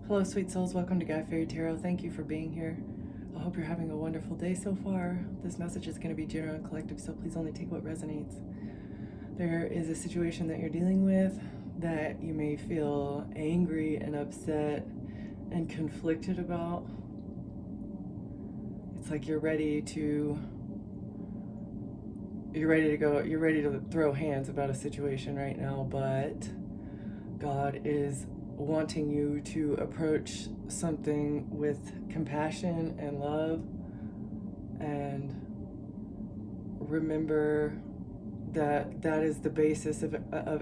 Hello, sweet souls. Welcome to Guy Fairy Tarot. Thank you for being here. I hope you're having a wonderful day so far. This message is going to be general and collective, so please only take what resonates. There is a situation that you're dealing with that you may feel angry and upset and conflicted about. It's like you're ready to throw hands about a situation right now, but God is wanting you to approach something with compassion and love, and remember that that is the basis of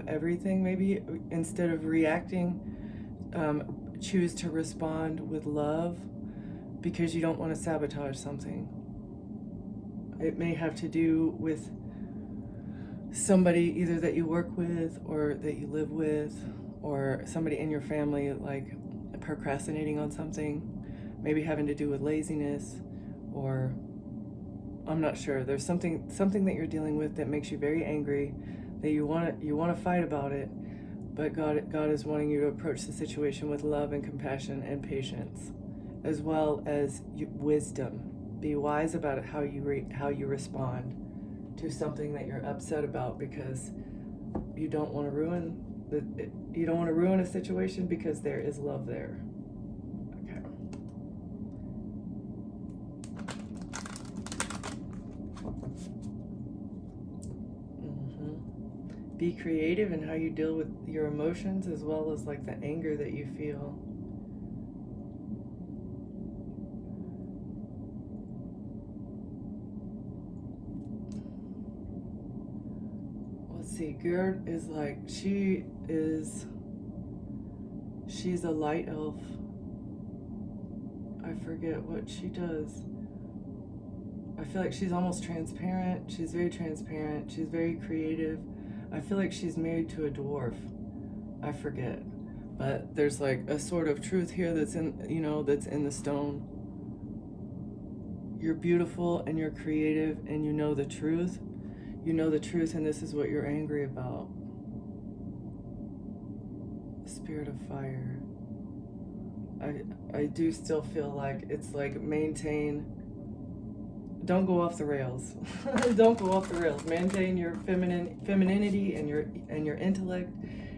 everything. Maybe instead of reacting, choose to respond with love, because you don't want to sabotage something. It may have to do with somebody either that you work with or that you live with, or somebody in your family, like procrastinating on something, maybe having to do with laziness, or I'm not sure. There's something that you're dealing with that makes you very angry, that you want to fight about it, but God is wanting you to approach the situation with love and compassion and patience, as well as wisdom. Be wise about it, how you respond to something that you're upset about, because you don't want to ruin a situation, because there is love there. Okay. Be creative in how you deal with your emotions, as well as like the anger that you feel. See, Gerd is like, she's a light elf. I forget what she does. I feel like she's almost transparent. She's very transparent. She's very creative. I feel like she's married to a dwarf. I forget. But there's like a sort of truth here that's in the stone. You're beautiful and you're creative and you know the truth. You know the truth, and this is what you're angry about. Spirit of fire. I do still feel like it's like don't go off the rails. Don't go off the rails. Maintain your femininity and your intellect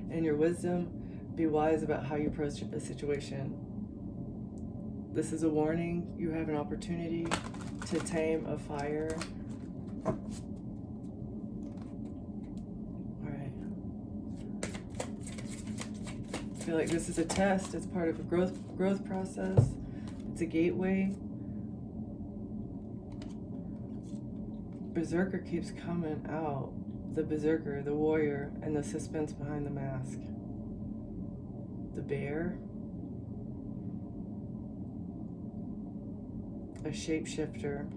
and your wisdom. Be wise about how you approach a situation. This is a warning. You have an opportunity to tame a fire. I feel like this is a test. It's part of a growth process. It's a gateway. Berserker keeps coming out. The berserker, the warrior, and the suspense behind the mask. The bear. A shapeshifter.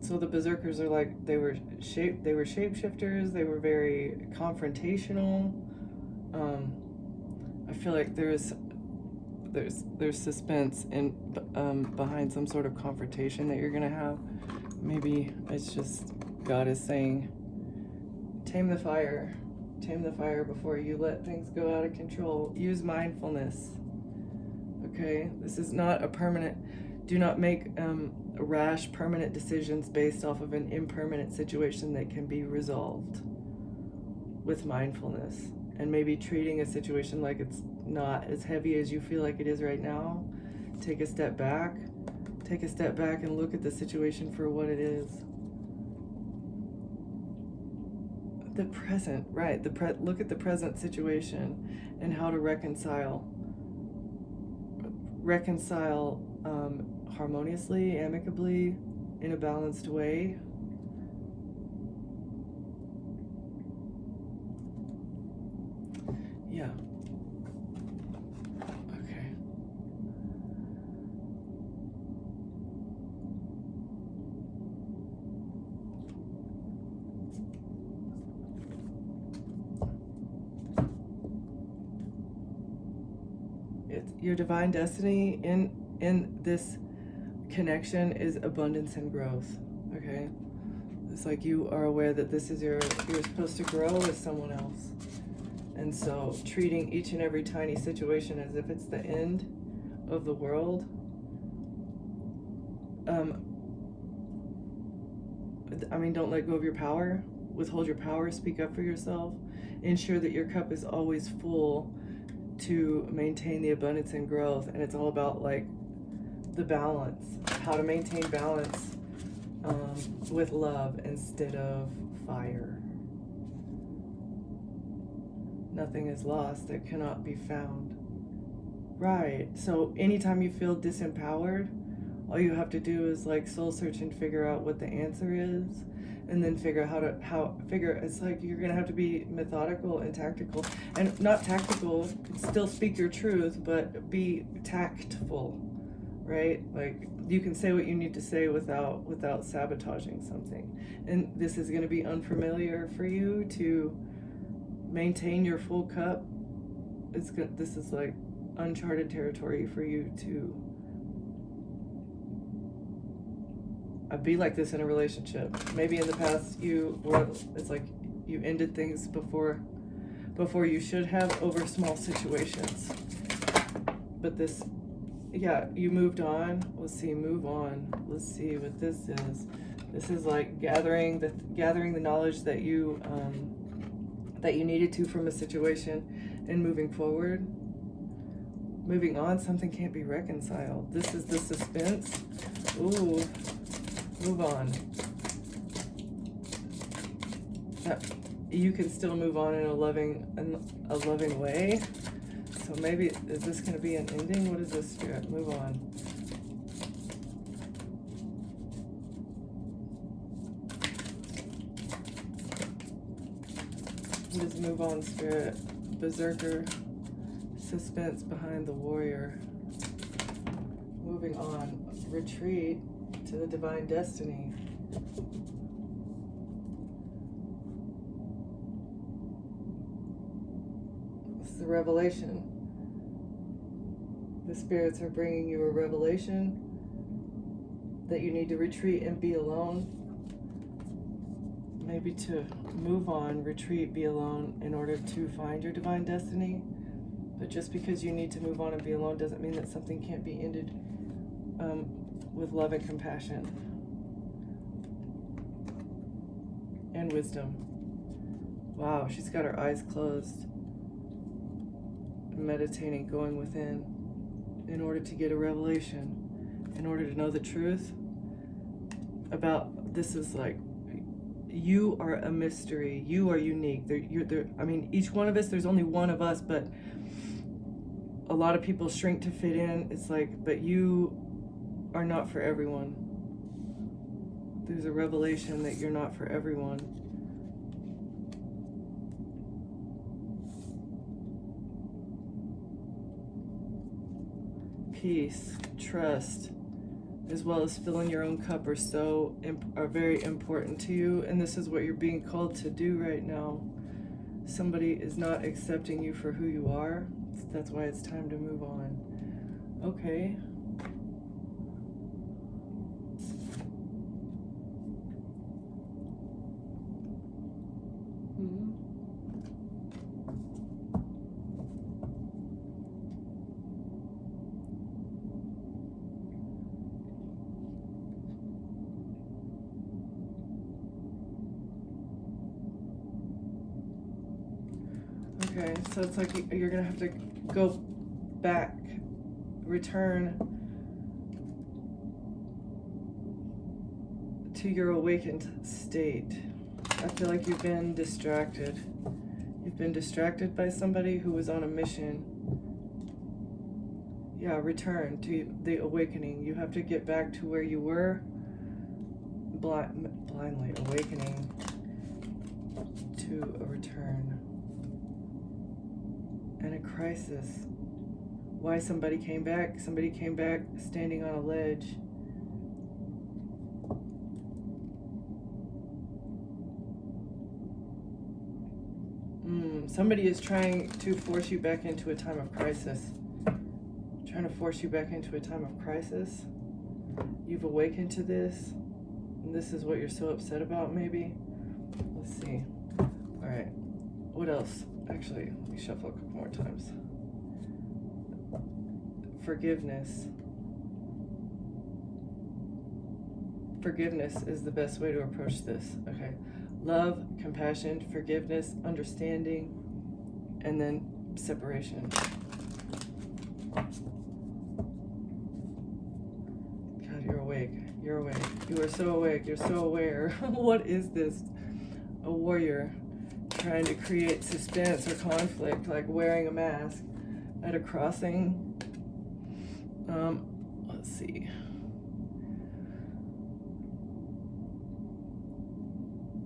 So the berserkers are like, they were shapeshifters. They were very confrontational. I feel like there's suspense in behind some sort of confrontation that you're gonna have. Maybe it's just God is saying, tame the fire before you let things go out of control. Use mindfulness. Okay, this is not a permanent. Do not make rash permanent decisions based off of an impermanent situation that can be resolved with mindfulness. And maybe treating a situation like it's not as heavy as you feel like it is right now. Take a step back and look at the situation for what it is. The present, right? Look at the present situation and how to reconcile harmoniously, amicably, in a balanced way. Yeah. Okay. It's your divine destiny in this connection is abundance and growth. Okay. It's like you are aware that you're supposed to grow with someone else. And so treating each and every tiny situation as if it's the end of the world, don't let go of your power, withhold your power, speak up for yourself, ensure that your cup is always full to maintain the abundance and growth. And it's all about like the balance, how to maintain balance with love instead of fire. Nothing is lost that cannot be found. Right. So anytime you feel disempowered, all you have to do is like soul search and figure out what the answer is, and then figure out it's like you're gonna have to be methodical and tactical, and not tactical, still speak your truth, but be tactful, right? Like you can say what you need to say without sabotaging something. And this is gonna be unfamiliar for you to maintain your full cup. This is like uncharted territory for you to be like this in a relationship. Maybe in the past it's like you ended things before you should have over small situations. But this, you moved on. Let's see, move on. Let's see what this is. This is like gathering the knowledge that you needed to from a situation and moving forward. Moving on, something can't be reconciled. This is the suspense. Ooh. Move on. You can still move on in a loving way. So maybe, is this going to be an ending? What is this, Spirit? Move on. What is move on, Spirit? Berserker. Suspense behind the warrior. Moving on. Retreat to the divine destiny. It's the revelation. The spirits are bringing you a revelation that you need to retreat and be alone. Maybe to move on, retreat, be alone in order to find your divine destiny. But just because you need to move on and be alone doesn't mean that something can't be ended with love and compassion and wisdom. Wow, she's got her eyes closed, meditating, going within in order to get a revelation, in order to know the truth about this. Is like, you are a mystery, you are unique. Each one of us, there's only one of us, but a lot of people shrink to fit in. It's like, but you are not for everyone. There's a revelation that you're not for everyone. Peace, trust, as well as filling your own cup are very important to you, and this is what you're being called to do right now. Somebody is not accepting you for who you are. That's why it's time to move on. Okay. Okay, so it's like you're gonna have to go back, return to your awakened state. I feel like you've been distracted. You've been distracted by somebody who was on a mission. Yeah, return to the awakening. You have to get back to where you were, blindly awakening to a return. And a crisis. Why somebody came back standing on a ledge. Somebody is trying to force you back into a time of crisis. Trying to force you back into a time of crisis. You've awakened to this, and this is what you're so upset about, maybe. Let's see. All right. What else? Actually, let me shuffle a couple more times. Forgiveness. Forgiveness is the best way to approach this. Okay. Love, compassion, forgiveness, understanding, and then separation. God, you're awake. You're awake. You are so awake. You're so aware. What is this? A warrior trying to create suspense or conflict, like wearing a mask at a crossing. Let's see.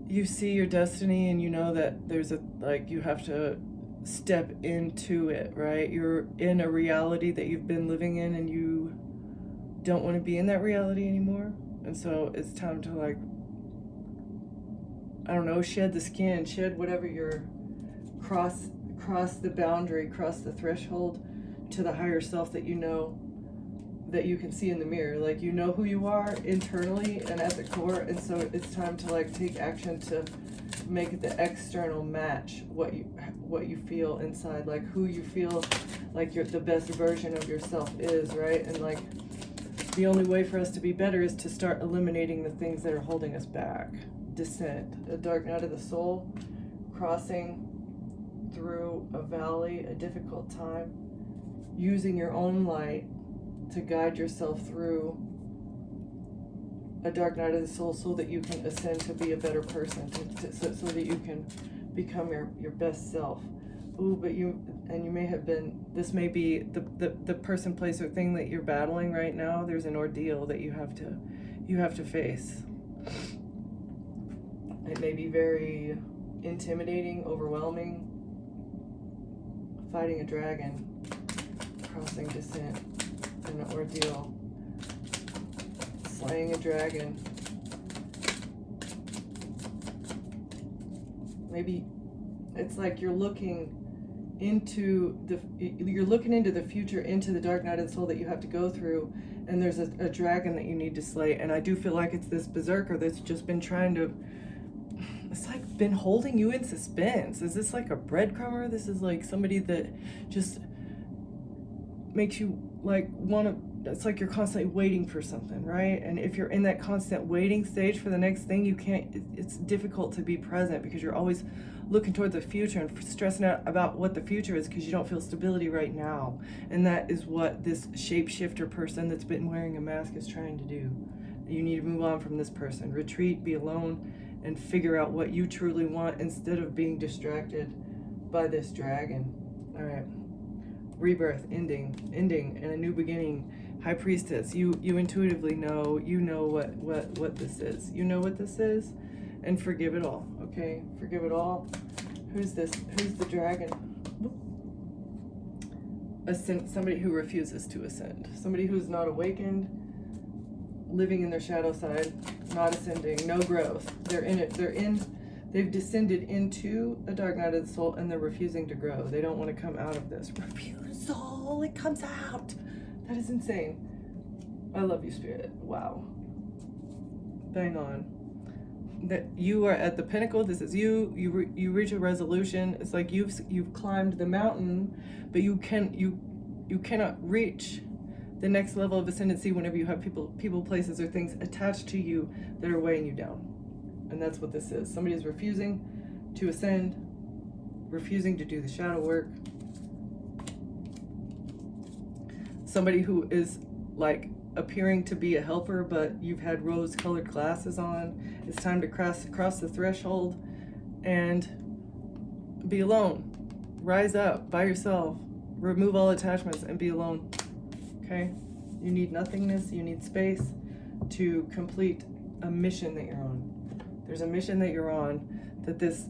You see your destiny and you know that there's you have to step into it, right? You're in a reality that you've been living in and you don't want to be in that reality anymore. And so it's time to shed the skin, shed whatever you're, cross the boundary, cross the threshold to the higher self that you know, that you can see in the mirror. Like, you know who you are internally and at the core, and so it's time to take action to make the external match what you feel inside, like who you feel like you're the best version of yourself is, right? And the only way for us to be better is to start eliminating the things that are holding us back. Descent, a dark night of the soul, crossing through a valley, a difficult time, using your own light to guide yourself through a dark night of the soul so that you can ascend to be a better person, so that you can become your best self. Ooh, but you may have been, this may be the person, place, or thing that you're battling right now. There's an ordeal that you have to face. It may be very intimidating, overwhelming. Fighting a dragon, crossing descent, an ordeal, slaying a dragon. Maybe it's like you're looking into the future, into the dark night of the soul that you have to go through, and there's a dragon that you need to slay. And I do feel like it's this berserker that's just been trying to, it's like been holding you in suspense. Is this like a breadcrumber? This is like somebody that just makes you it's like you're constantly waiting for something, right? And if you're in that constant waiting stage for the next thing, it's difficult to be present because you're always looking toward the future and stressing out about what the future is because you don't feel stability right now. And that is what this shapeshifter person that's been wearing a mask is trying to do. You need to move on from this person, retreat, be alone, and figure out what you truly want instead of being distracted by this dragon. All right. Rebirth, ending, and a new beginning. High Priestess, you intuitively know, what this is. You know what this is, and forgive it all, okay? Forgive it all. Who's this? Who's the dragon? Somebody who refuses to ascend. Somebody who's not awakened, living in their shadow side, not ascending, no growth. They've descended into a dark night of the soul and they're refusing to grow. They don't want to come out of this. Refusal, it comes out. That is insane. I love you, Spirit. Wow. Bang on. That you are at the pinnacle. This is you. You reach a resolution. It's like you've climbed the mountain, but you cannot reach the next level of ascendancy whenever you have people, places, or things attached to you that are weighing you down. And that's what this is. Somebody is refusing to ascend, refusing to do the shadow work. Somebody who is appearing to be a helper, but you've had rose-colored glasses on. It's time to cross the threshold and be alone. Rise up by yourself. Remove all attachments and be alone. Okay? You need nothingness. You need space to complete a mission that you're on. There's a mission that you're on that this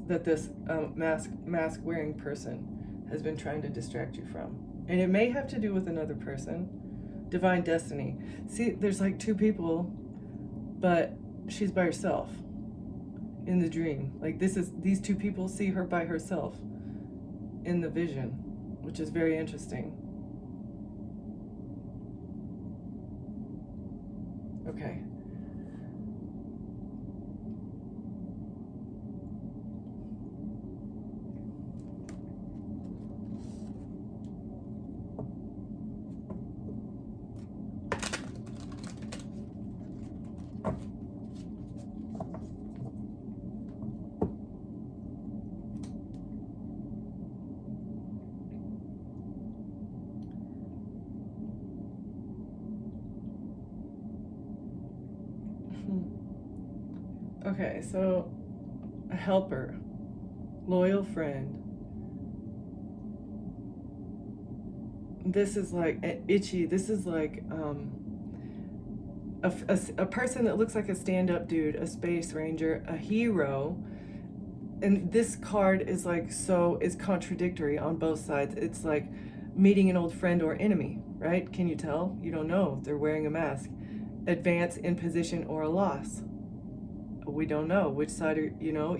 mask wearing person has been trying to distract you from. And it may have to do with another person. Divine destiny. See, there's two people, but she's by herself in the dream. These two people see her by herself in the vision, which is very interesting. Okay. Okay, so a helper, loyal friend. This is like itchy. This is like a person that looks like a stand-up dude, a space ranger, a hero. And this card is like, so it's contradictory on both sides. It's like meeting an old friend or enemy, right? Can you tell? You don't know. They're wearing a mask. Advance in position or a loss. We don't know which side are, you know,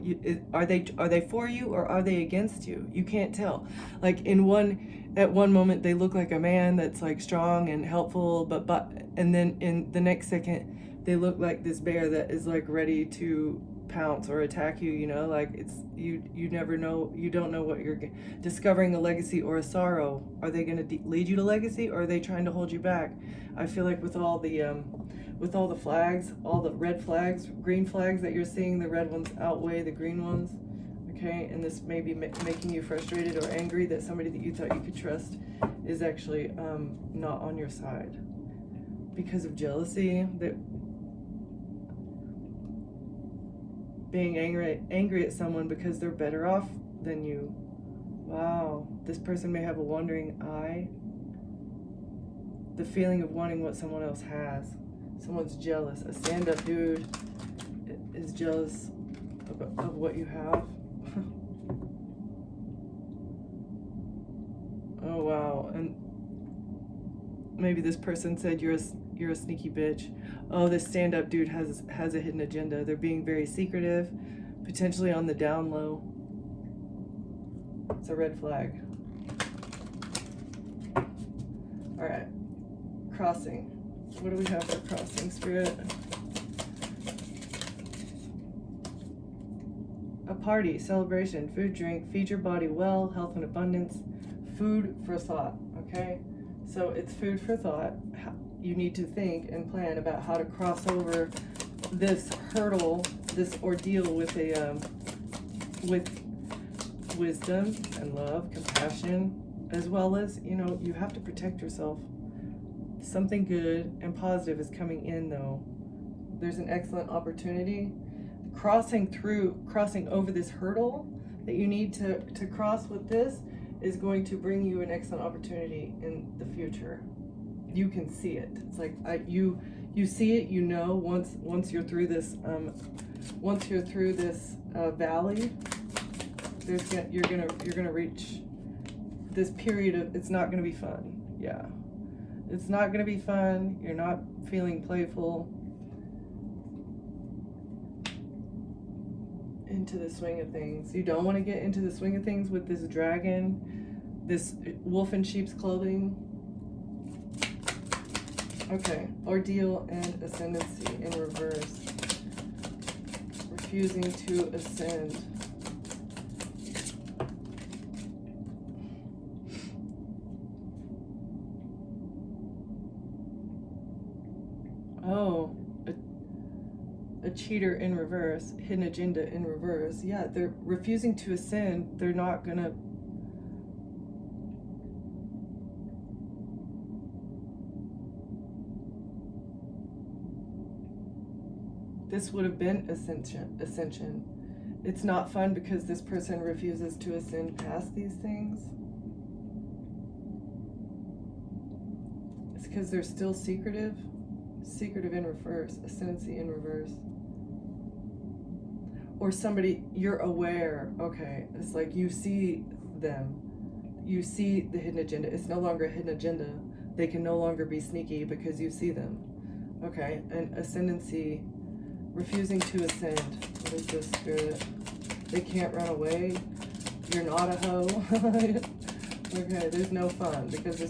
are they for you or are they against you? You can't tell. Like at one moment they look like a man that's like strong and helpful, but and then in the next second they look like this bear that is like ready to pounce or attack you, you know, like it's you never know. You don't know what you're discovering, a legacy or a sorrow. Are they going to lead you to legacy, or are they trying to hold you back? I feel like with all the flags, all the red flags, green flags that you're seeing, the red ones outweigh the green ones. Okay, and this may be making you frustrated or angry that somebody that you thought you could trust is actually not on your side because of jealousy. That being angry at someone because they're better off than you. Wow, this person may have a wandering eye. The feeling of wanting what someone else has. Someone's jealous. A stand-up dude is jealous of what you have. Oh wow. And maybe this person said you're a sneaky bitch. Oh, this stand-up dude has a hidden agenda. They're being very secretive, potentially on the down low. It's a red flag. All right, crossing. What do we have for crossing, Spirit? A party, celebration, food, drink, feed your body well, health and abundance, food for thought, okay? So it's food for thought. You need to think and plan about how to cross over this hurdle, this ordeal with with wisdom and love, compassion, as well as, you know, you have to protect yourself. Something good and positive is coming in, though. There's an excellent opportunity. Crossing over this hurdle that you need to cross with this is going to bring you an excellent opportunity in the future. You can see it. It's like you see it. You know, once you're through this valley, you're gonna reach this period of, it's not gonna be fun. Yeah, it's not gonna be fun. You're not feeling playful. Into the swing of things. You don't want to get into the swing of things with this dragon, this wolf in sheep's clothing. Okay, ordeal and ascendancy in reverse. Refusing to ascend. Oh, a cheater in reverse, hidden agenda in reverse. Yeah, they're refusing to ascend. They're not gonna. This would have been ascension. It's not fun because this person refuses to ascend past these things. It's because they're still secretive in reverse, ascendancy in reverse. Or somebody, you're aware, okay, it's like you see them, you see the hidden agenda. It's no longer a hidden agenda. They can no longer be sneaky because you see them. Okay, and ascendancy, refusing to ascend. What is this, Spirit? They can't run away. You're not a hoe. Okay, there's no fun because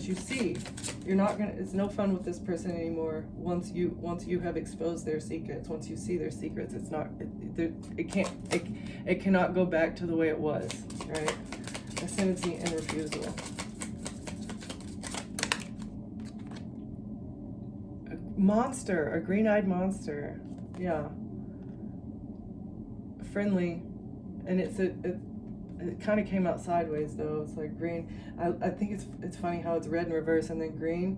you see, it's no fun with this person anymore. Once you have exposed their secrets, once you see their secrets, it cannot go back to the way it was, right? Ascendancy and refusal. A monster, a green-eyed monster. Yeah. Friendly, and it kind of came out sideways though. It's like green. I think it's funny how it's red in reverse and then green.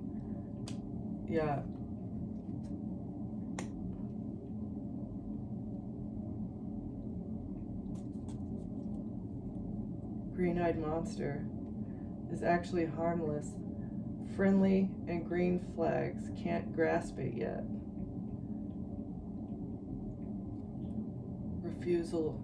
Yeah. green-eyed monster is actually harmless, friendly, and green flags can't grasp it yet. Refusal.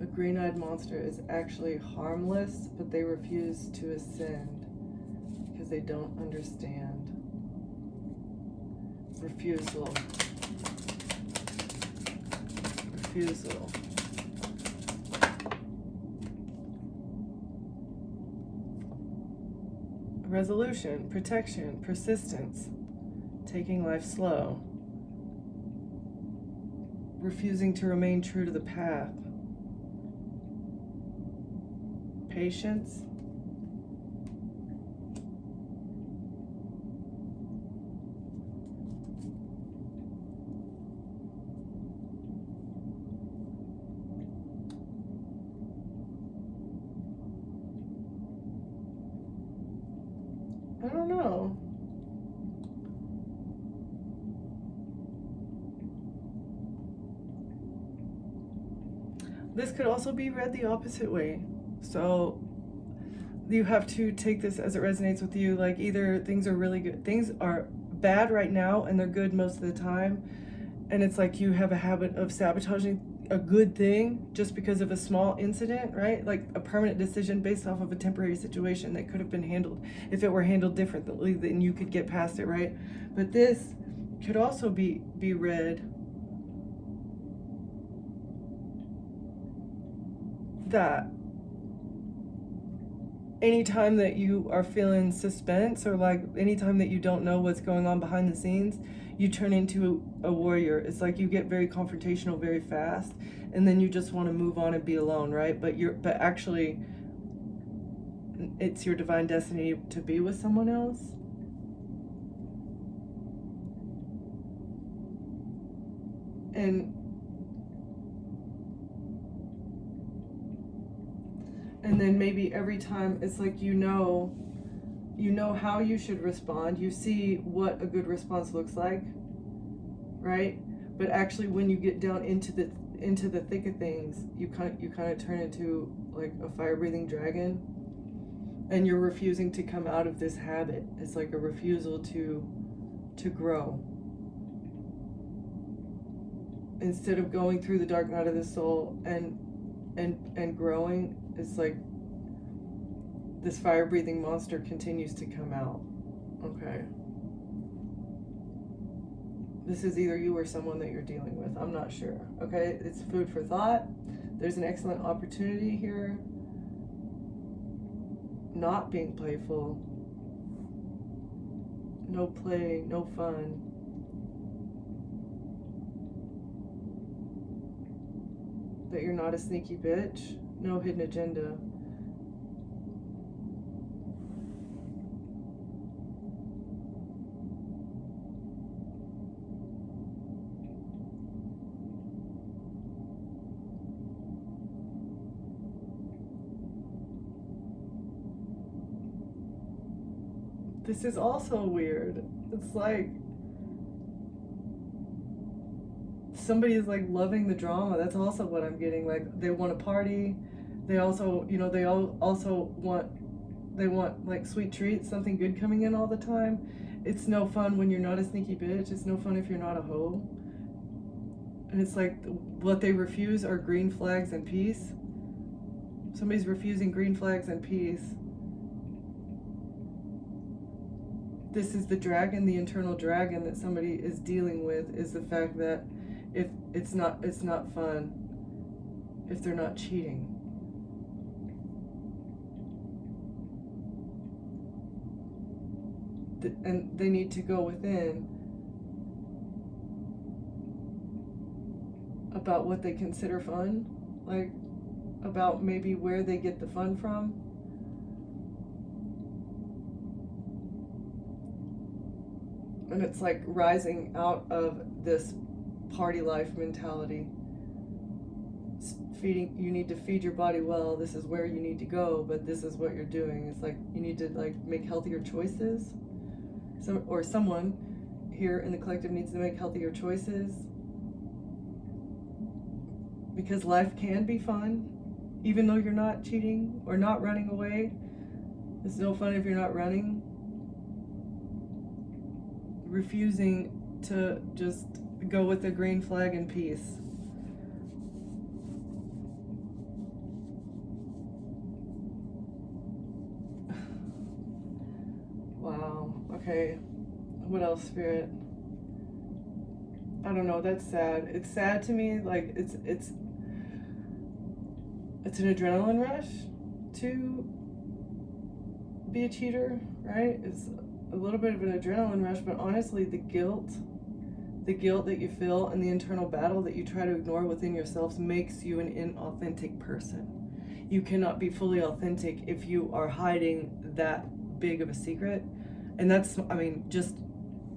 A green-eyed monster is actually harmless, but they refuse to ascend because they don't understand. Refusal. Refusal. Resolution, protection, persistence, taking life slow, refusing to remain true to the path, patience, I don't know. This could also be read the opposite way. So you have to take this as it resonates with you. Like, either things are really good, things are bad right now and they're good most of the time. And it's like you have a habit of sabotaging a good thing just because of a small incident, right? Like a permanent decision based off of a temporary situation that could have been handled. If it were handled differently, then you could get past it, right? But this could also be read that anytime that you are feeling suspense, or like anytime that you don't know what's going on behind the scenes, you turn into a warrior. It's like you get very confrontational very fast, and then you just want to move on and be alone, right? But actually it's your divine destiny to be with someone else. And then maybe every time it's like you know how you should respond. You see what a good response looks like, right? But actually, when you get down into the thick of things, you kind of turn into like a fire-breathing dragon, and you're refusing to come out of this habit. It's like a refusal to grow. Instead of going through the dark night of the soul and growing, it's like this fire-breathing monster continues to come out. Okay. This is either you or someone that you're dealing with. I'm not sure. Okay, it's food for thought. There's an excellent opportunity here. Not being playful. No play, no fun. That you're not a sneaky bitch. No hidden agenda. This is also weird. It's like somebody is like loving the drama. That's also what I'm getting. Like, they want to party. They also, they also want like sweet treats, something good coming in all the time. It's no fun when you're not a sneaky bitch. It's no fun if you're not a hoe. And it's like what they refuse are green flags and peace. Somebody's refusing green flags and peace. This is the dragon, the internal dragon that somebody is dealing with, is the fact that if it's not fun if they're not cheating. And they need to go within about what they consider fun, like about maybe where they get the fun from. And it's like rising out of this party life mentality. You need to feed your body well. This is where you need to go, but this is what you're doing. It's like you need to like make healthier choices. Someone here in the collective needs to make healthier choices. because life can be fun, even though you're not cheating or not running away. It's no fun if you're not running. Refusing to just go with the green flag in peace. Wow. Okay. What else, Spirit? I don't know. That's sad. It's sad to me. Like it's an adrenaline rush to be a cheater, right? It's a little bit of an adrenaline rush, but honestly, the guilt that you feel and the internal battle that you try to ignore within yourselves makes you an inauthentic person. You cannot be fully authentic if you are hiding that big of a secret. And that's, I mean, just,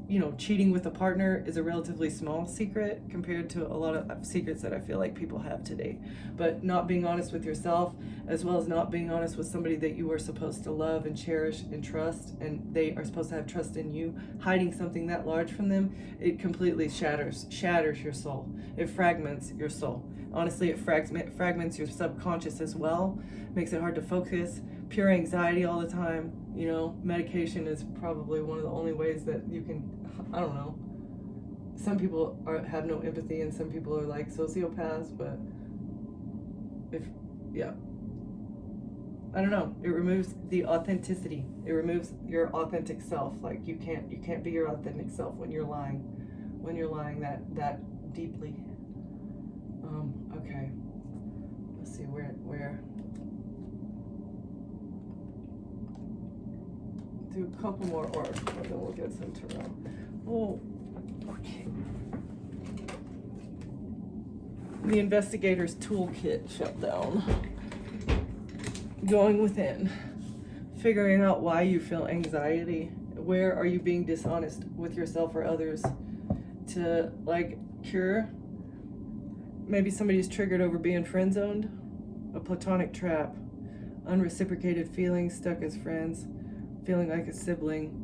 you know, cheating with a partner is a relatively small secret compared to a lot of secrets that I feel like people have today. But not being honest with yourself, as well as not being honest with somebody that you are supposed to love and cherish and trust, and they are supposed to have trust in you, hiding something that large from them, it completely shatters your soul. It fragments your soul. Honestly, it fragments your subconscious as well, makes it hard to focus, pure anxiety all the time. You know, medication is probably one of the only ways that you can, I don't know. Some people have no empathy and some people are like sociopaths, but I don't know. It removes the authenticity. It removes your authentic self. Like you can't be your authentic self when you're lying. When you're lying that deeply. Okay. Let's see where. Do a couple more oracles, and then we'll get some tarot. Oh, okay. The investigator's toolkit shutdown. Going within, figuring out why you feel anxiety. Where are you being dishonest with yourself or others to like cure? Maybe somebody's triggered over being friend zoned, a platonic trap, unreciprocated feelings, stuck as friends, feeling like a sibling.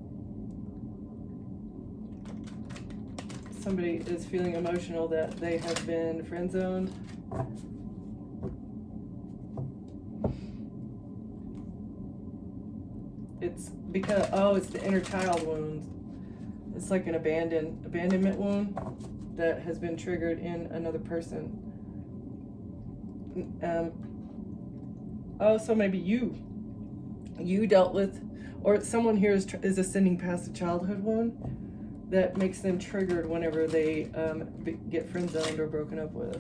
Somebody is feeling emotional that they have been friend zoned. It's because, it's the inner child wound. It's like an abandonment wound that has been triggered in another person. So maybe you dealt with, or someone here is ascending past a childhood wound that makes them triggered whenever they get friend zoned or broken up with.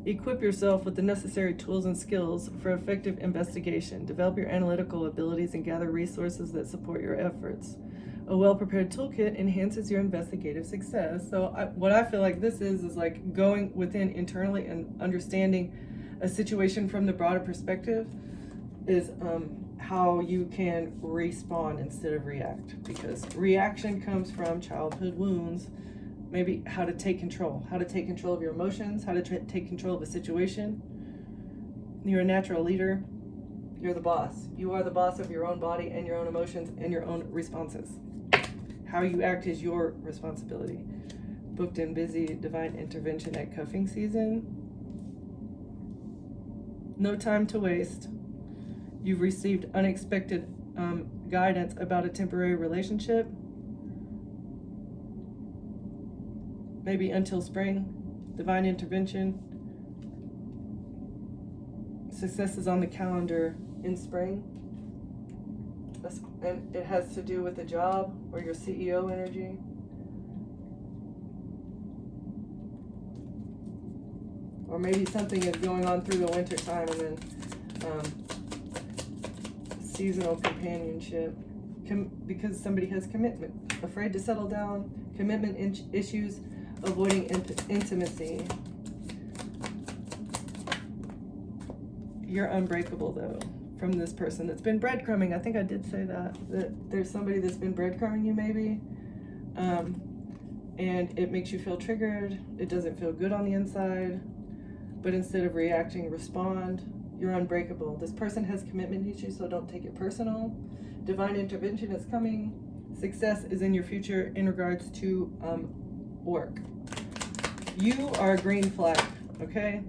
Equip yourself with the necessary tools and skills for effective investigation. Develop your analytical abilities and gather resources that support your efforts. A well-prepared toolkit enhances your investigative success. So what I feel like this is like going within internally and understanding a situation from the broader perspective is how you can respond instead of react. Because reaction comes from childhood wounds. Maybe how to take control of your emotions, how to take control of a situation. You're a natural leader. You're the boss. You are the boss of your own body and your own emotions and your own responses. How you act is your responsibility. Booked and busy, divine intervention at cuffing season. No time to waste. You've received unexpected guidance about a temporary relationship. Maybe until spring, divine intervention. Success is on the calendar in spring. And it has to do with the job or your CEO energy. Or maybe something is going on through the winter time and then seasonal companionship. Because somebody has commitment. Afraid to settle down, commitment issues, avoiding intimacy. You're unbreakable though from this person that's been breadcrumbing. I think I did say that there's somebody that's been breadcrumbing you maybe, and it makes you feel triggered. It doesn't feel good on the inside, but instead of reacting, respond. You're unbreakable. This person has commitment issues, so don't take it personal. Divine intervention is coming. Success is in your future in regards to work. You are a green flag, okay?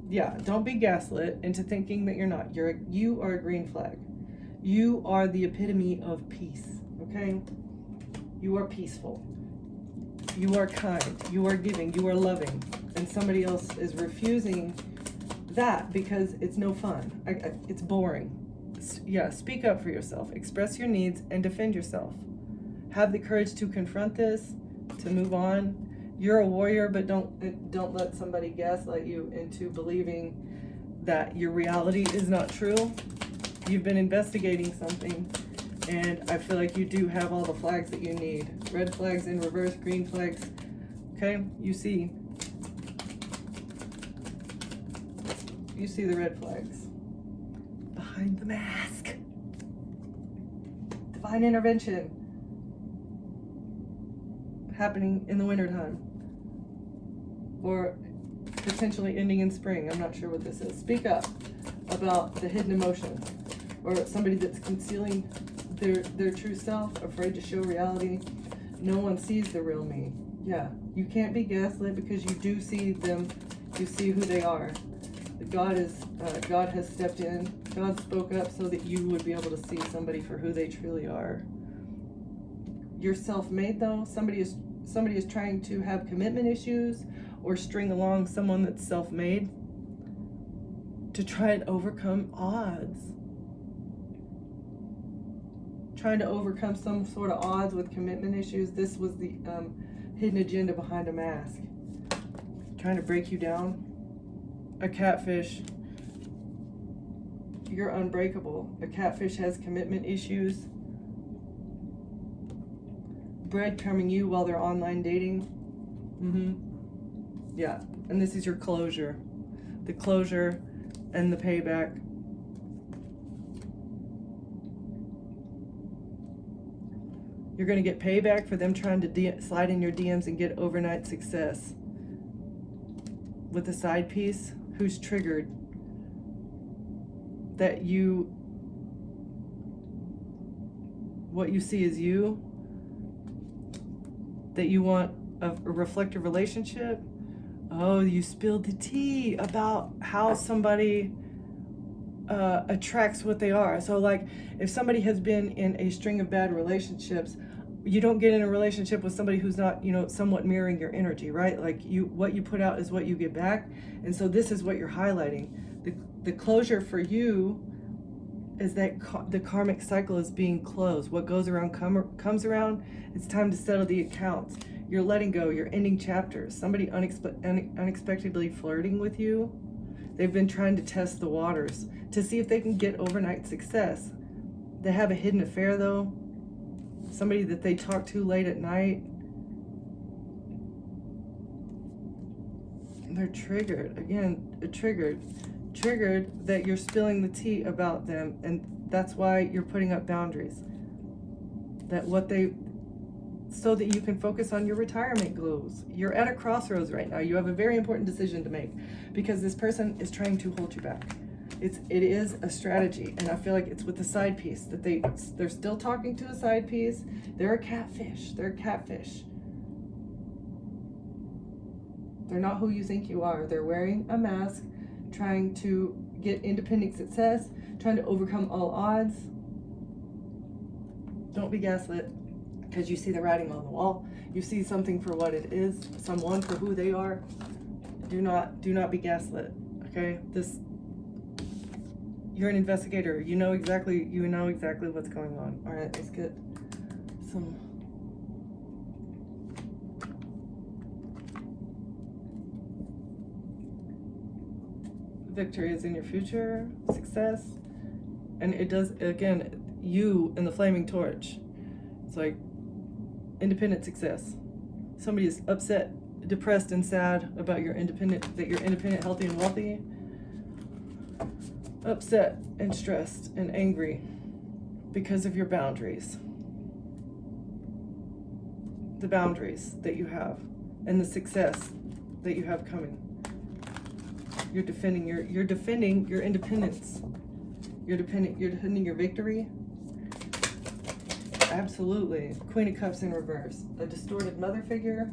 Yeah, don't be gaslit into thinking that you're not. You are a green flag. You are the epitome of peace, okay? You are peaceful. You are kind. You are giving. You are loving. And somebody else is refusing that because it's no fun. It's boring. Yeah, speak up for yourself. Express your needs and defend yourself. Have the courage to confront this, to move on. You're a warrior, but don't let somebody gaslight you into believing that your reality is not true. You've been investigating something, and I feel like you do have all the flags that you need. Red flags in reverse, green flags. Okay, you see the red flags behind the mask. Divine intervention happening in the wintertime, or potentially ending in spring. I'm not sure what this is. Speak up about the hidden emotions, or somebody that's concealing their true self, afraid to show reality. No one sees the real me. Yeah, you can't be gaslit because you do see them. You see who they are. God has stepped in. God spoke up so that you would be able to see somebody for who they truly are. You're self-made though. Somebody is trying to have commitment issues or string along someone that's self-made to try and overcome odds. Trying to overcome some sort of odds with commitment issues. This was the hidden agenda behind a mask. Trying to break you down. A catfish. You're unbreakable. A catfish has commitment issues. Breadcrumbing you while they're online dating. Yeah, and this is your closure. The closure and the payback. You're going to get payback for them trying to slide in your DMs and get overnight success. With a side piece who's triggered that what you see is you, that you want a reflective relationship. Oh, you spilled the tea about how somebody attracts what they are. So like if somebody has been in a string of bad relationships, you don't get in a relationship with somebody who's not, somewhat mirroring your energy, right? Like what you put out is what you get back. And so this is what you're highlighting. The closure for you is that the karmic cycle is being closed. What goes around comes around. It's time to settle the accounts. You're letting go. You're ending chapters. Somebody unexpectedly flirting with you. They've been trying to test the waters to see if they can get overnight success. They have a hidden affair though. Somebody that they talk to late at night. They're triggered. Again, triggered that you're spilling the tea about them, and that's why you're putting up boundaries. So that you can focus on your retirement goals. You're at a crossroads right now. You have a very important decision to make because this person is trying to hold you back. It is a strategy, and I feel like it's with the side piece that they're still talking to a side piece. They're a catfish. They're not who you think you are. They're wearing a mask, trying to get independent success, trying to overcome all odds. Don't be gaslit because you see the writing on the wall. You see something for what it is, someone for who they are. Do not be gaslit. Okay? You're an investigator. You know exactly what's going on. All right, let's get some. Victory is in your future, success, and it does, again, you and the flaming torch. It's like independent success. Somebody is upset, depressed, and sad about that you're independent, healthy, and wealthy. Upset and stressed and angry because of your boundaries. The boundaries that you have and the success that you have coming. You're defending your independence. You're defending your victory. Absolutely. Queen of Cups in reverse. A distorted mother figure.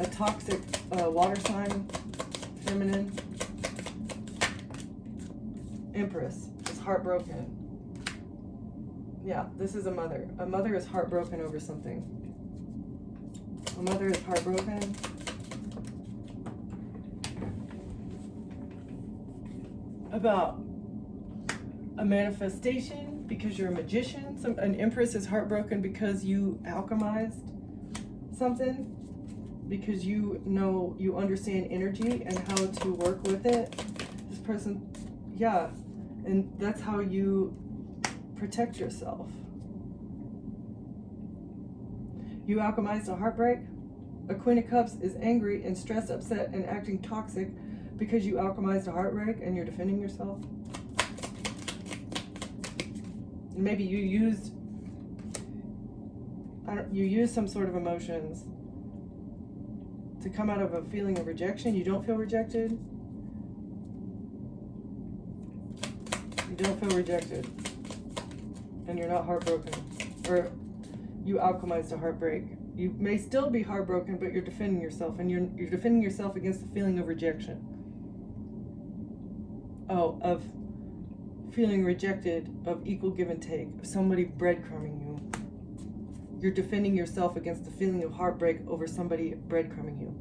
a toxic water sign, feminine. Empress is heartbroken. Yeah, this is a mother. A mother is heartbroken over something. A mother is heartbroken. About a manifestation because you're a magician. An empress is heartbroken because you alchemized something, because you know, you understand energy and how to work with it. This person, yeah, and that's how you protect yourself. You alchemized a heartbreak. A Queen of Cups is angry and stressed, upset, and acting toxic because you alchemized a heartbreak and you're defending yourself. Maybe you used some sort of emotions to come out of a feeling of rejection. You don't feel rejected. You don't feel rejected. And you're not heartbroken. Or you alchemized a heartbreak. You may still be heartbroken, but you're defending yourself. And you're defending yourself against the feeling of rejection. Oh, of feeling rejected, of equal give and take, of somebody breadcrumbing you. You're defending yourself against the feeling of heartbreak over somebody breadcrumbing you.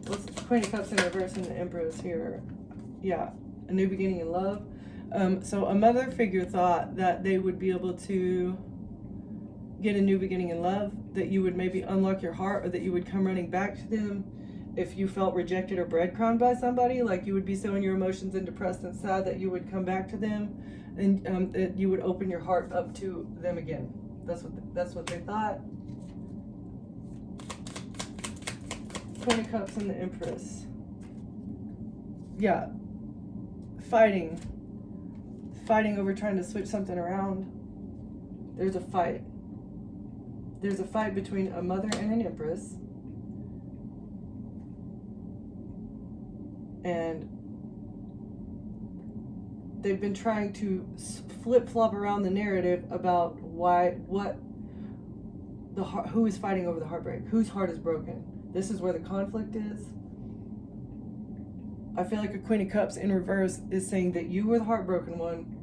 What's Queen of Cups in reverse and the Empress here? Yeah, a new beginning in love. So a mother figure thought that they would be able to get a new beginning in love, that you would maybe unlock your heart, or that you would come running back to them if you felt rejected or breadcrumbed by somebody. Like you would be so in your emotions and depressed and sad that you would come back to them, and that you would open your heart up to them again. That's what they thought. Queen of Cups and the Empress. Yeah, fighting over trying to switch something around. There's a fight. There's a fight between a mother and an empress. And they've been trying to flip-flop around the narrative about who is fighting over the heartbreak, whose heart is broken. This is where the conflict is. I feel like a Queen of Cups in reverse is saying that you were the heartbroken one,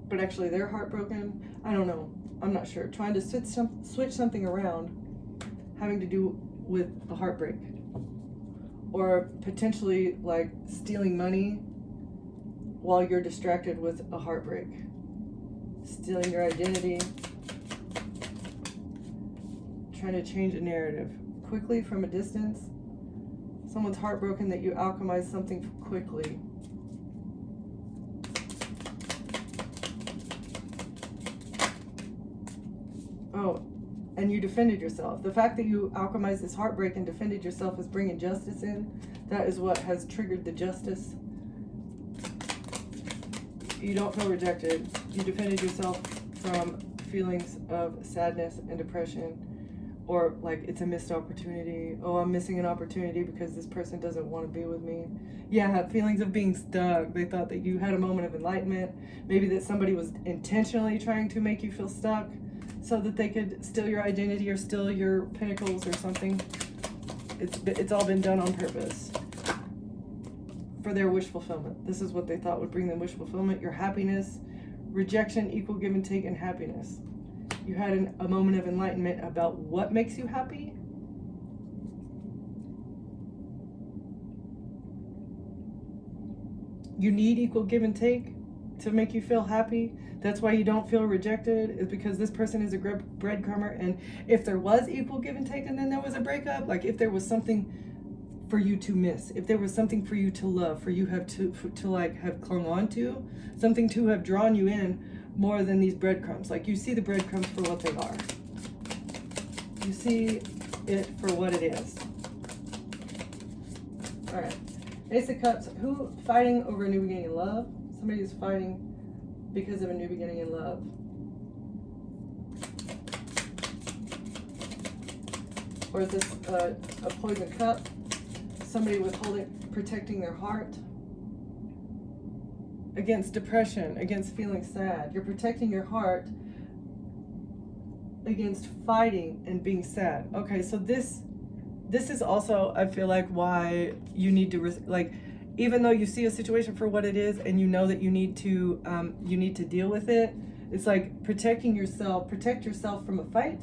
but actually they're heartbroken. I don't know. I'm not sure. Trying to switch something around, having to do with a heartbreak, or potentially like stealing money while you're distracted with a heartbreak, stealing your identity, trying to change a narrative quickly from a distance. Someone's heartbroken that you alchemize something quickly. Oh, and you defended yourself. The fact that you alchemized this heartbreak and defended yourself is bringing justice in. That is what has triggered the justice. You don't feel rejected. You defended yourself from feelings of sadness and depression, or like it's a missed opportunity. Oh, I'm missing an opportunity because this person doesn't want to be with me. Yeah, feelings of being stuck. They thought that you had a moment of enlightenment. Maybe that somebody was intentionally trying to make you feel stuck so that they could steal your identity or steal your pinnacles or something. It's all been done on purpose for their wish fulfillment. This is what they thought would bring them wish fulfillment, your happiness, rejection, equal give and take, and happiness. You had a moment of enlightenment about what makes you happy. You need equal give and take to make you feel happy. That's why you don't feel rejected, is because this person is a breadcrumber. And if there was equal give and take and then there was a breakup, like if there was something for you to miss, if there was something for you to love, for you to like have clung on to, something to have drawn you in more than these breadcrumbs. Like you see the breadcrumbs for what they are. You see it for what it is. All right. Ace of Cups. Who fighting over a new beginning in love? Somebody is fighting because of a new beginning in love. Or is this a poison cup? Somebody protecting their heart against depression, against feeling sad. You're protecting your heart against fighting and being sad. Okay, so this is also, I feel like, why you need to like, even though you see a situation for what it is and you know that you need to deal with it, it's like protect yourself from a fight,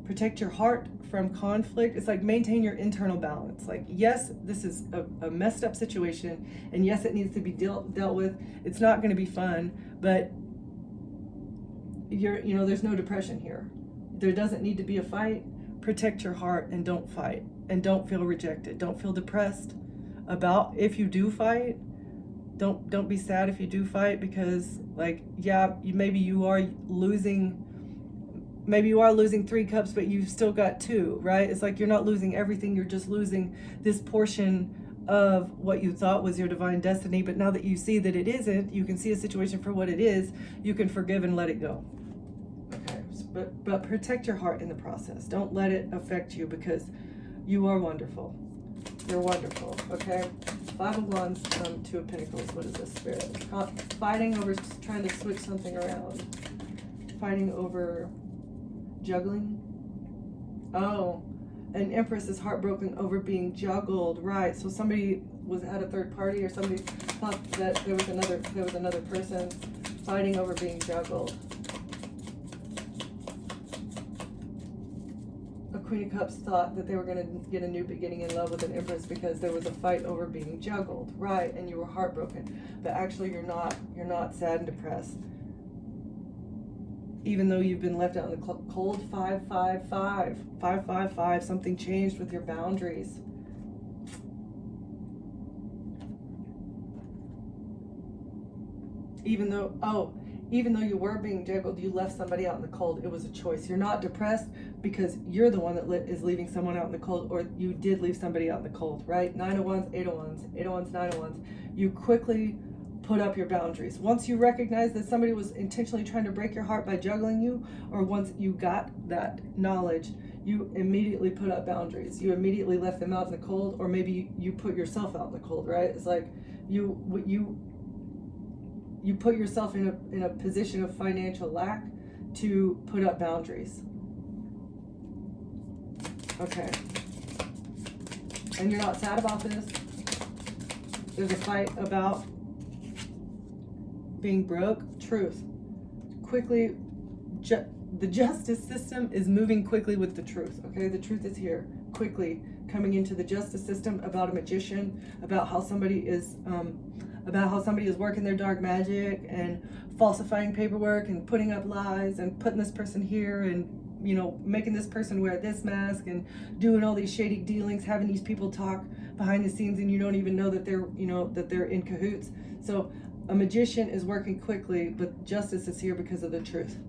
protect your heart from conflict. It's like maintain your internal balance. Like, yes, this is a messed up situation, and yes, it needs to be dealt with. It's not going to be fun, but there's no depression here. There doesn't need to be a fight. Protect your heart and don't fight, and don't feel rejected. Don't feel depressed about if you do fight. Don't be sad if you do fight, because like, yeah, maybe you are losing 3 cups, but you've still got 2, right? It's like you're not losing everything, you're just losing this portion of what you thought was your divine destiny. But now that you see that it isn't, you can see a situation for what it is, you can forgive and let it go. Okay, but protect your heart in the process. Don't let it affect you, because you are wonderful. You're wonderful, okay? 5 of Wands, 2 of Pentacles. What is this, Spirit? Fighting over trying to switch something around. Fighting over juggling. Oh, an Empress is heartbroken over being juggled, right? So somebody was at a third party, or somebody thought that there was another person fighting over being juggled. Queen of Cups thought that they were going to get a new beginning in love with an Empress because there was a fight over being juggled, right? And you were heartbroken, but actually you're not sad and depressed, even though you've been left out in the cold. 555 something changed with your boundaries. Even though you were being juggled, you left somebody out in the cold. It was a choice. You're not depressed because you're the one that is leaving someone out in the cold, or you did leave somebody out in the cold, right? 9 of Wands, 8 of Wands, 8 of Wands, 9 of Wands. You quickly put up your boundaries. Once you recognize that somebody was intentionally trying to break your heart by juggling you, or once you got that knowledge, you immediately put up boundaries. You immediately left them out in the cold, or maybe you put yourself out in the cold, right? It's like you put yourself in a position of financial lack to put up boundaries. Okay. And you're not sad about this. There's a fight about being broke. Truth. Quickly, the justice system is moving quickly with the truth. Okay, the truth is here, quickly coming into the justice system about a magician, about how somebody is working their dark magic and falsifying paperwork and putting up lies and putting this person here and making this person wear this mask and doing all these shady dealings, having these people talk behind the scenes, and you don't even know that they're in cahoots. So a magician is working quickly, but justice is here because of the truth.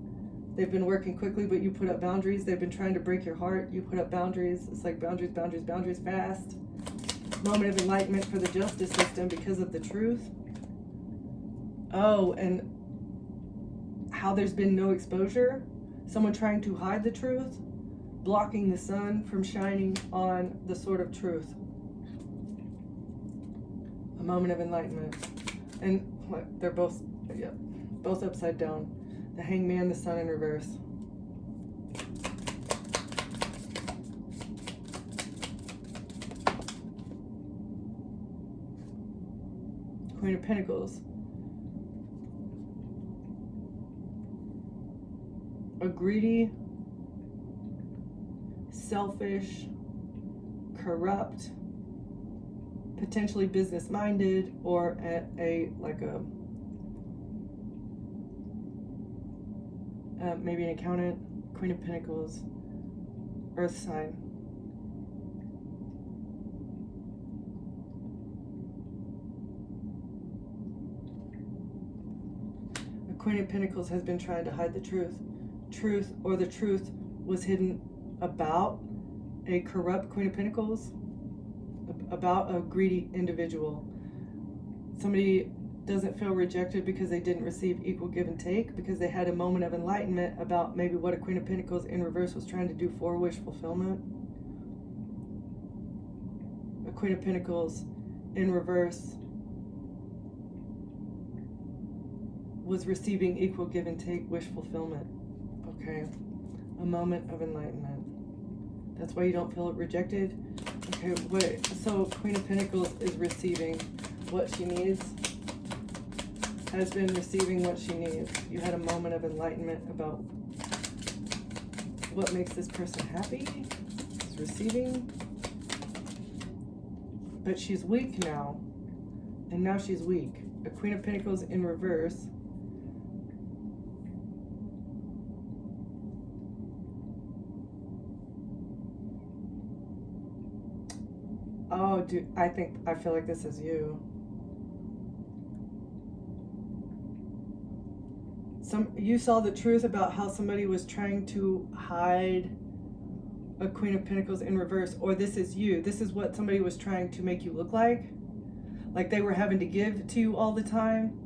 They've been working quickly, but you put up boundaries. They've been trying to break your heart. You put up boundaries. It's like boundaries fast. Moment of enlightenment for the justice system because of the truth. Oh, and how there's been no exposure. Someone trying to hide the truth, blocking the sun from shining on the sword of truth. A moment of enlightenment. And they're both upside down. The Hangman, the Sun in reverse. Queen of Pentacles. A greedy, selfish, corrupt, potentially business-minded, or maybe an accountant. Queen of Pentacles, Earth sign. The Queen of Pentacles has been trying to hide the truth. The truth was hidden about a corrupt Queen of Pentacles, about a greedy individual. Somebody doesn't feel rejected because they didn't receive equal give and take, because they had a moment of enlightenment about maybe what a Queen of Pentacles in reverse was trying to do for wish fulfillment. A Queen of Pentacles in reverse was receiving equal give and take, wish fulfillment. Okay, a moment of enlightenment. That's why you don't feel rejected. Okay, wait, so Queen of Pentacles is receiving what she needs, has been receiving what she needs. You had a moment of enlightenment about what makes this person happy. Is receiving. But she's weak now. And now she's weak. A Queen of Pentacles in reverse. Oh, dude, I feel like this is you. You saw the truth about how somebody was trying to hide a Queen of Pentacles in reverse, or this is you. This is what somebody was trying to make you look like they were having to give to you all the time.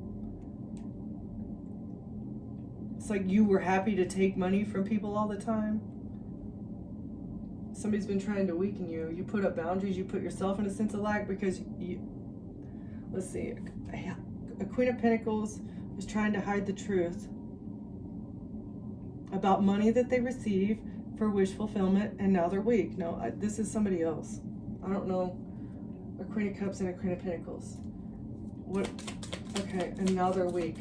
It's like you were happy to take money from people all the time. Somebody's been trying to weaken you. You put up boundaries. You put yourself in a sense of lack because you, let's see, a Queen of Pentacles is trying to hide the truth about money that they receive for wish fulfillment, and now they're weak. No, this is somebody else. I don't know. A Queen of Cups and a Queen of Pentacles. What? Okay, and now they're weak.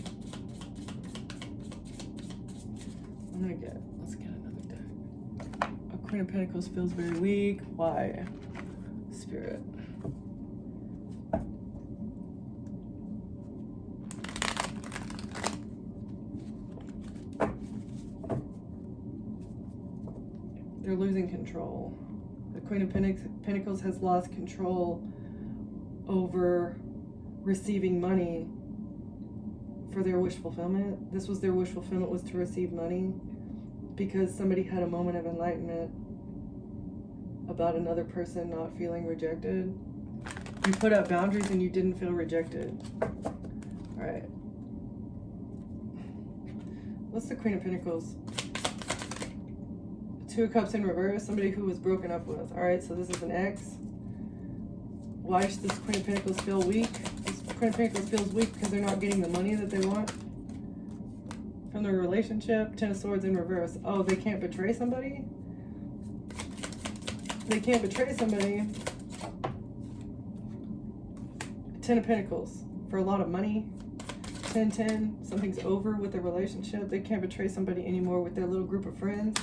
Let's get another deck. A Queen of Pentacles feels very weak. Why? Spirit. They're losing control. The Queen of Pentacles has lost control over receiving money for their wish fulfillment. This was their wish fulfillment, was to receive money because somebody had a moment of enlightenment about another person not feeling rejected. You put up boundaries and you didn't feel rejected. All right. What's the Queen of Pentacles? Two of Cups in reverse, somebody who was broken up with. All right, so this is an ex. Why does this Queen of Pentacles feel weak? This Queen of Pentacles feels weak because they're not getting the money that they want from their relationship. Ten of Swords in reverse. Oh, they can't betray somebody? They can't betray somebody. Ten of Pentacles for a lot of money. 10-10, something's over with the relationship. They can't betray somebody anymore with their little group of friends.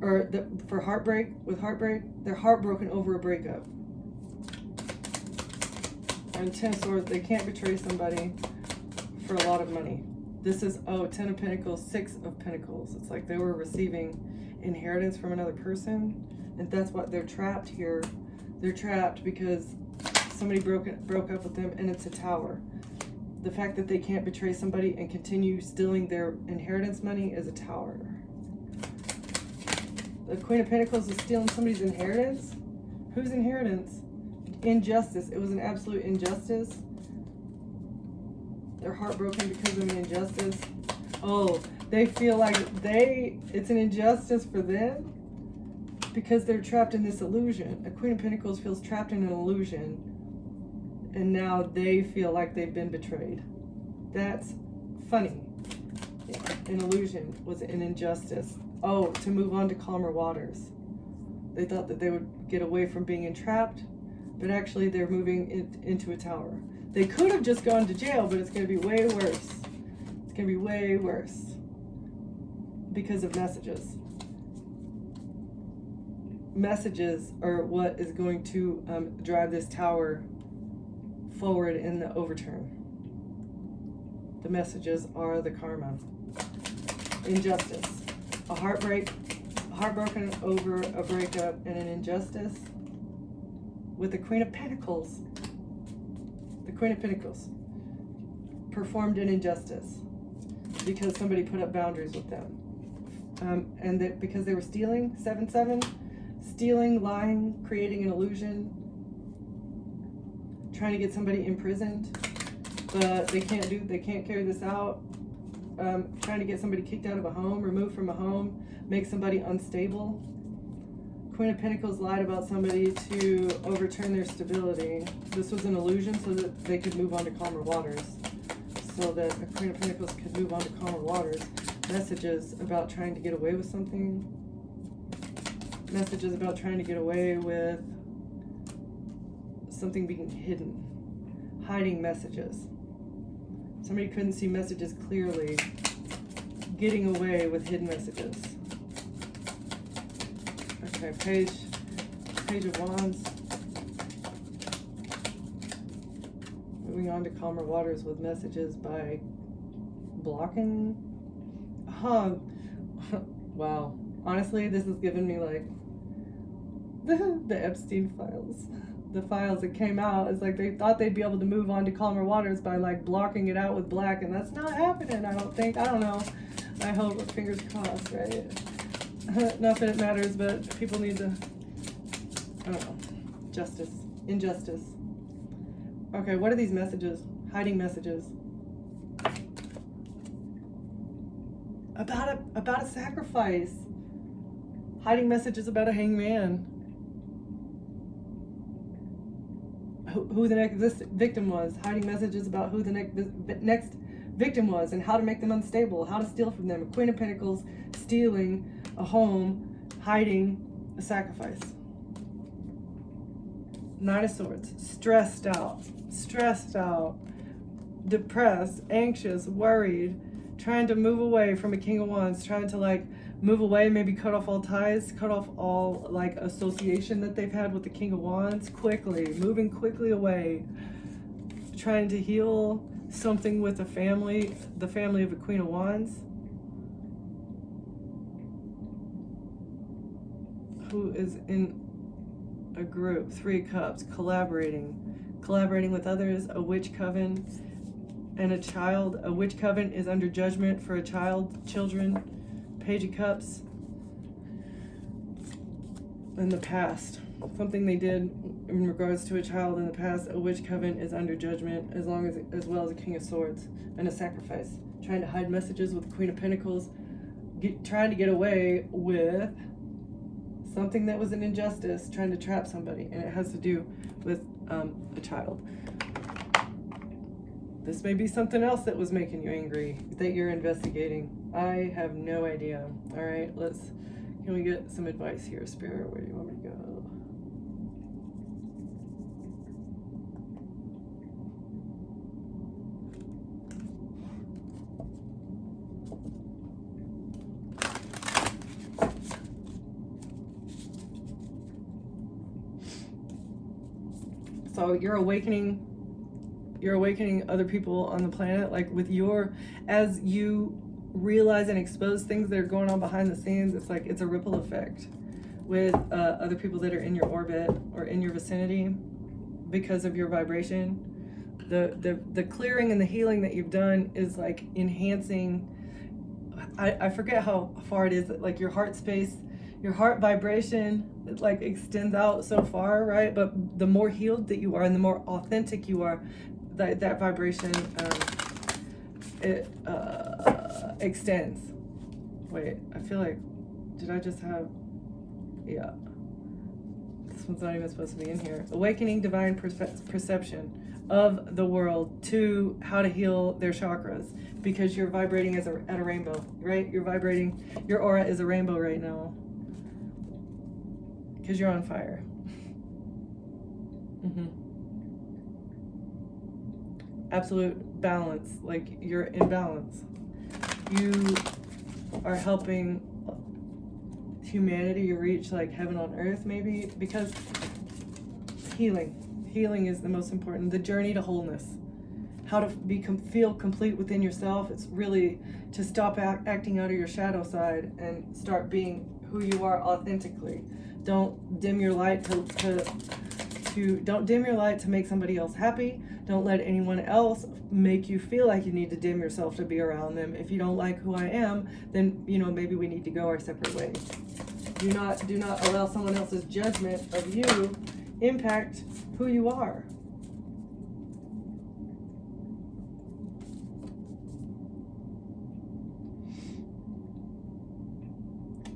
Or for heartbreak, with heartbreak, they're heartbroken over a breakup. And 10 of Swords, they can't betray somebody for a lot of money. This is, 10 of Pentacles, 6 of Pentacles. It's like they were receiving inheritance from another person, and that's what they're trapped here. They're trapped because somebody broke up with them, and it's a tower. The fact that they can't betray somebody and continue stealing their inheritance money is a tower. The Queen of Pentacles is stealing somebody's inheritance? Whose inheritance? Injustice. It was an absolute injustice. They're heartbroken because of an injustice. Oh, they feel like it's an injustice for them because they're trapped in this illusion. A Queen of Pentacles feels trapped in an illusion, and now they feel like they've been betrayed. That's funny. Yeah. An illusion was an injustice. Oh, to move on to calmer waters. They thought that they would get away from being entrapped, but actually they're moving into a tower. They could have just gone to jail, but it's going to be way worse. It's going to be way worse because of messages. Messages are what is going to drive this tower forward in the overturn. The messages are the karma. Injustice. A heartbroken over a breakup and an injustice with the Queen of Pentacles. The Queen of Pentacles performed an injustice because somebody put up boundaries with them. And that because they were stealing, 7-7, stealing, lying, creating an illusion, trying to get somebody imprisoned, but they can't carry this out. Trying to get somebody kicked out of a home, removed from a home, make somebody unstable. Queen of Pentacles lied about somebody to overturn their stability. This was an illusion so that they could move on to calmer waters. so that a Queen of Pentacles could move on to calmer waters. Messages about trying to get away with something. Messages about trying to get away with something being hidden. Hiding messages. Somebody couldn't see messages clearly. Getting away with hidden messages. Okay, Page of Wands. Moving on to calmer waters with messages by blocking. Wow. Honestly, this has given me like the Epstein files. The files that came out. It's like they thought they'd be able to move on to calmer waters by like blocking it out with black, and that's not happening, I don't think. I don't know. I hope, fingers crossed, right? Not that it matters, but people need to, I don't know. Justice. Injustice. Okay, what are these messages? Hiding messages. About a sacrifice. Hiding messages about a hangman. Who the next victim was. Hiding messages about who the next victim was and how to make them unstable, how to steal from them. A Queen of Pentacles stealing a home, hiding a sacrifice. Knight of Swords, stressed out, depressed, anxious, worried, trying to move away from a King of Wands, trying to like move away, maybe cut off all ties, cut off all like association that they've had with the King of Wands quickly, moving quickly away, trying to heal something with the family of a Queen of Wands, who is in a group, 3 of Cups, collaborating with others, a witch coven, and a child. A witch coven is under judgment for children. Page of Cups. In the past, something they did in regards to a child in the past, a witch coven is under judgment, as well as a King of Swords and a sacrifice. Trying to hide messages with the Queen of Pentacles, trying to get away with something that was an injustice, trying to trap somebody, and it has to do with a child. This may be something else that was making you angry, that you're investigating. I have no idea. All right, can we get some advice here, Spirit? Where do you want me to go? So you're awakening other people on the planet, like as you realize and expose things that are going on behind the scenes. It's like it's a ripple effect with other people that are in your orbit or in your vicinity because of your vibration. The clearing and the healing that you've done is like enhancing. I forget how far it is, like your heart space, your heart vibration, it like extends out so far, right? But the more healed that you are and the more authentic you are, that vibration extends. Wait, I feel like, did I just have, yeah, this one's not even supposed to be in here. Awakening divine perception of the world to how to heal their chakras, because you're vibrating at a rainbow, right? You're vibrating, your aura is a rainbow right now, because you're on fire. Absolute balance, like you're in balance. You are helping humanity to reach like heaven on earth, maybe, because healing is the most important. The journey to wholeness, how to feel complete within yourself. It's really to stop acting out of your shadow side and start being who you are authentically. Don't dim your light don't dim your light to make somebody else happy. Don't let anyone else make you feel like you need to dim yourself to be around them. If you don't like who I am, then maybe we need to go our separate ways. Do not allow someone else's judgment of you impact who you are.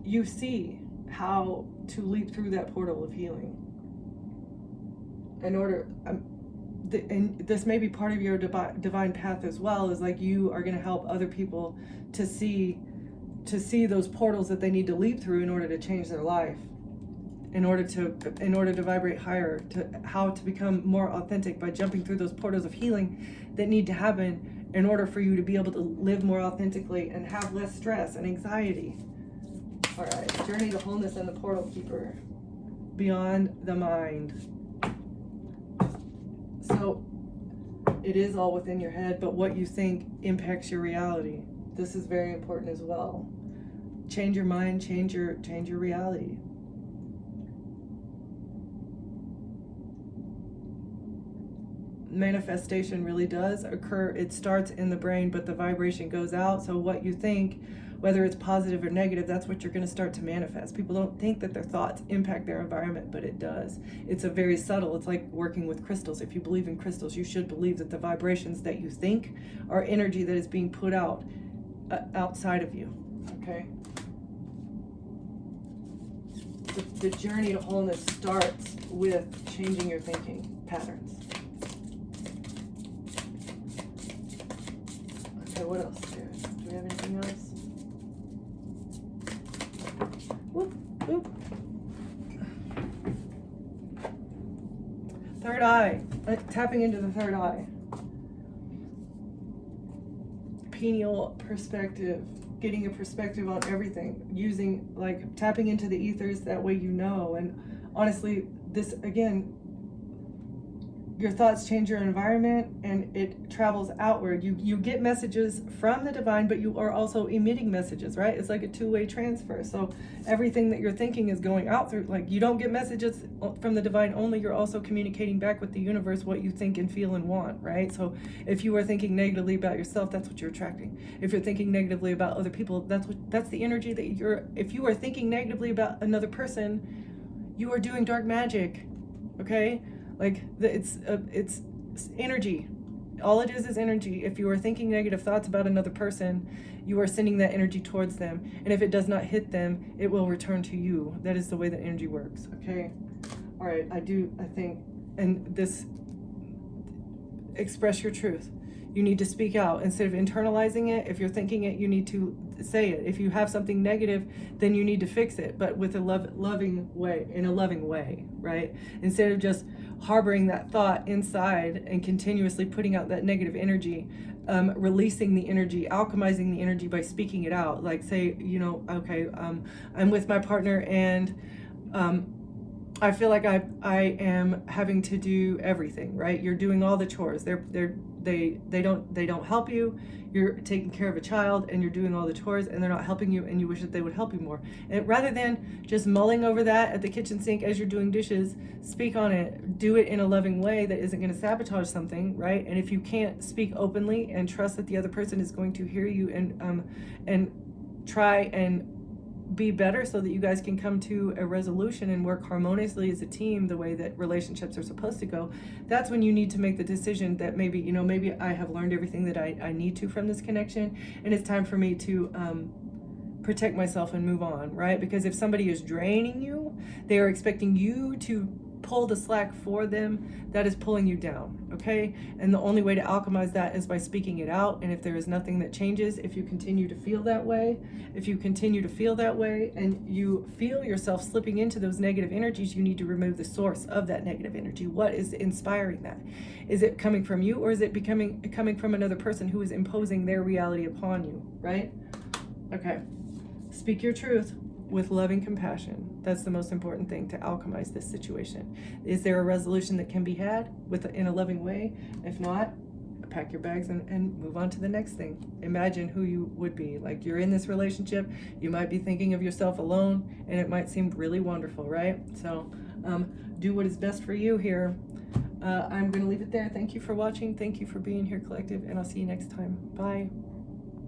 You see how to leap through that portal of healing. and this may be part of your divine path as well, is like you are going to help other people to see those portals that they need to leap through in order to change their life, in order to vibrate higher, to how to become more authentic by jumping through those portals of healing that need to happen in order for you to be able to live more authentically and have less stress and anxiety. All right, journey to wholeness and the portal keeper, beyond the mind. So it is all within your head, but what you think impacts your reality. This is very important as well. Change your mind, change your reality. Manifestation really does occur. It starts in the brain, but the vibration goes out. So what you think, whether it's positive or negative, that's what you're going to start to manifest. People don't think that their thoughts impact their environment, but it does. It's a very subtle, it's like working with crystals. If you believe in crystals, you should believe that the vibrations that you think are energy that is being put out outside of you. Okay? The journey to wholeness starts with changing your thinking patterns. Okay, what else here? Do we have anything else? Whoop, whoop. Third eye. Tapping into the third eye. Pineal perspective. Getting a perspective on everything. Using, like, tapping into the ethers, that way you know. And honestly, this, again, your thoughts change your environment and it travels outward. You get messages from the divine, but you are also emitting messages, right? It's like a two-way transfer. So everything that you're thinking is going out through, like, you don't get messages from the divine only, you're also communicating back with the universe what you think and feel and want, right? So if you are thinking negatively about yourself, that's what you're attracting. If you're thinking negatively about other people, that's the energy that if you are thinking negatively about another person, you are doing dark magic, okay? Like, it's energy. All it is energy. If you are thinking negative thoughts about another person, you are sending that energy towards them. And if it does not hit them, it will return to you. That is the way that energy works, okay? All right, I think, and this, express your truth. You need to speak out. Instead of internalizing it, if you're thinking it, you need to say it. If you have something negative, then you need to fix it, but with a loving way, in a loving way, right? Instead of just harboring that thought inside and continuously putting out that negative energy, releasing the energy, alchemizing the energy by speaking it out. Like, say, okay, I'm with my partner and I feel like I am having to do everything, right? You're doing all the chores. They don't help you. You're taking care of a child and you're doing all the chores and they're not helping you, and you wish that they would help you more. And rather than just mulling over that at the kitchen sink as you're doing dishes, speak on it. Do it in a loving way that isn't going to sabotage something, right? And if you can't speak openly and trust that the other person is going to hear you and try and be better so that you guys can come to a resolution and work harmoniously as a team the way that relationships are supposed to go, that's when you need to make the decision that maybe I have learned everything that I need to from this connection, and it's time for me to protect myself and move on, right? Because if somebody is draining you, they are expecting you to pull the slack for them. That is pulling you down, okay? And the only way to alchemize that is by speaking it out. And if there is nothing that changes, if you continue to feel that way, and you feel yourself slipping into those negative energies, you need to remove the source of that negative energy. What is inspiring that? Is it coming from you, or is it coming from another person who is imposing their reality upon you, right? Okay. Speak your truth with loving compassion. That's the most important thing to alchemize this situation. Is there a resolution that can be had in a loving way? If not, pack your bags and move on to the next thing. Imagine who you would be. Like, you're in this relationship, you might be thinking of yourself alone, and it might seem really wonderful, right? So do what is best for you here. I'm going to leave it there. Thank you for watching. Thank you for being here, collective, and I'll see you next time. Bye.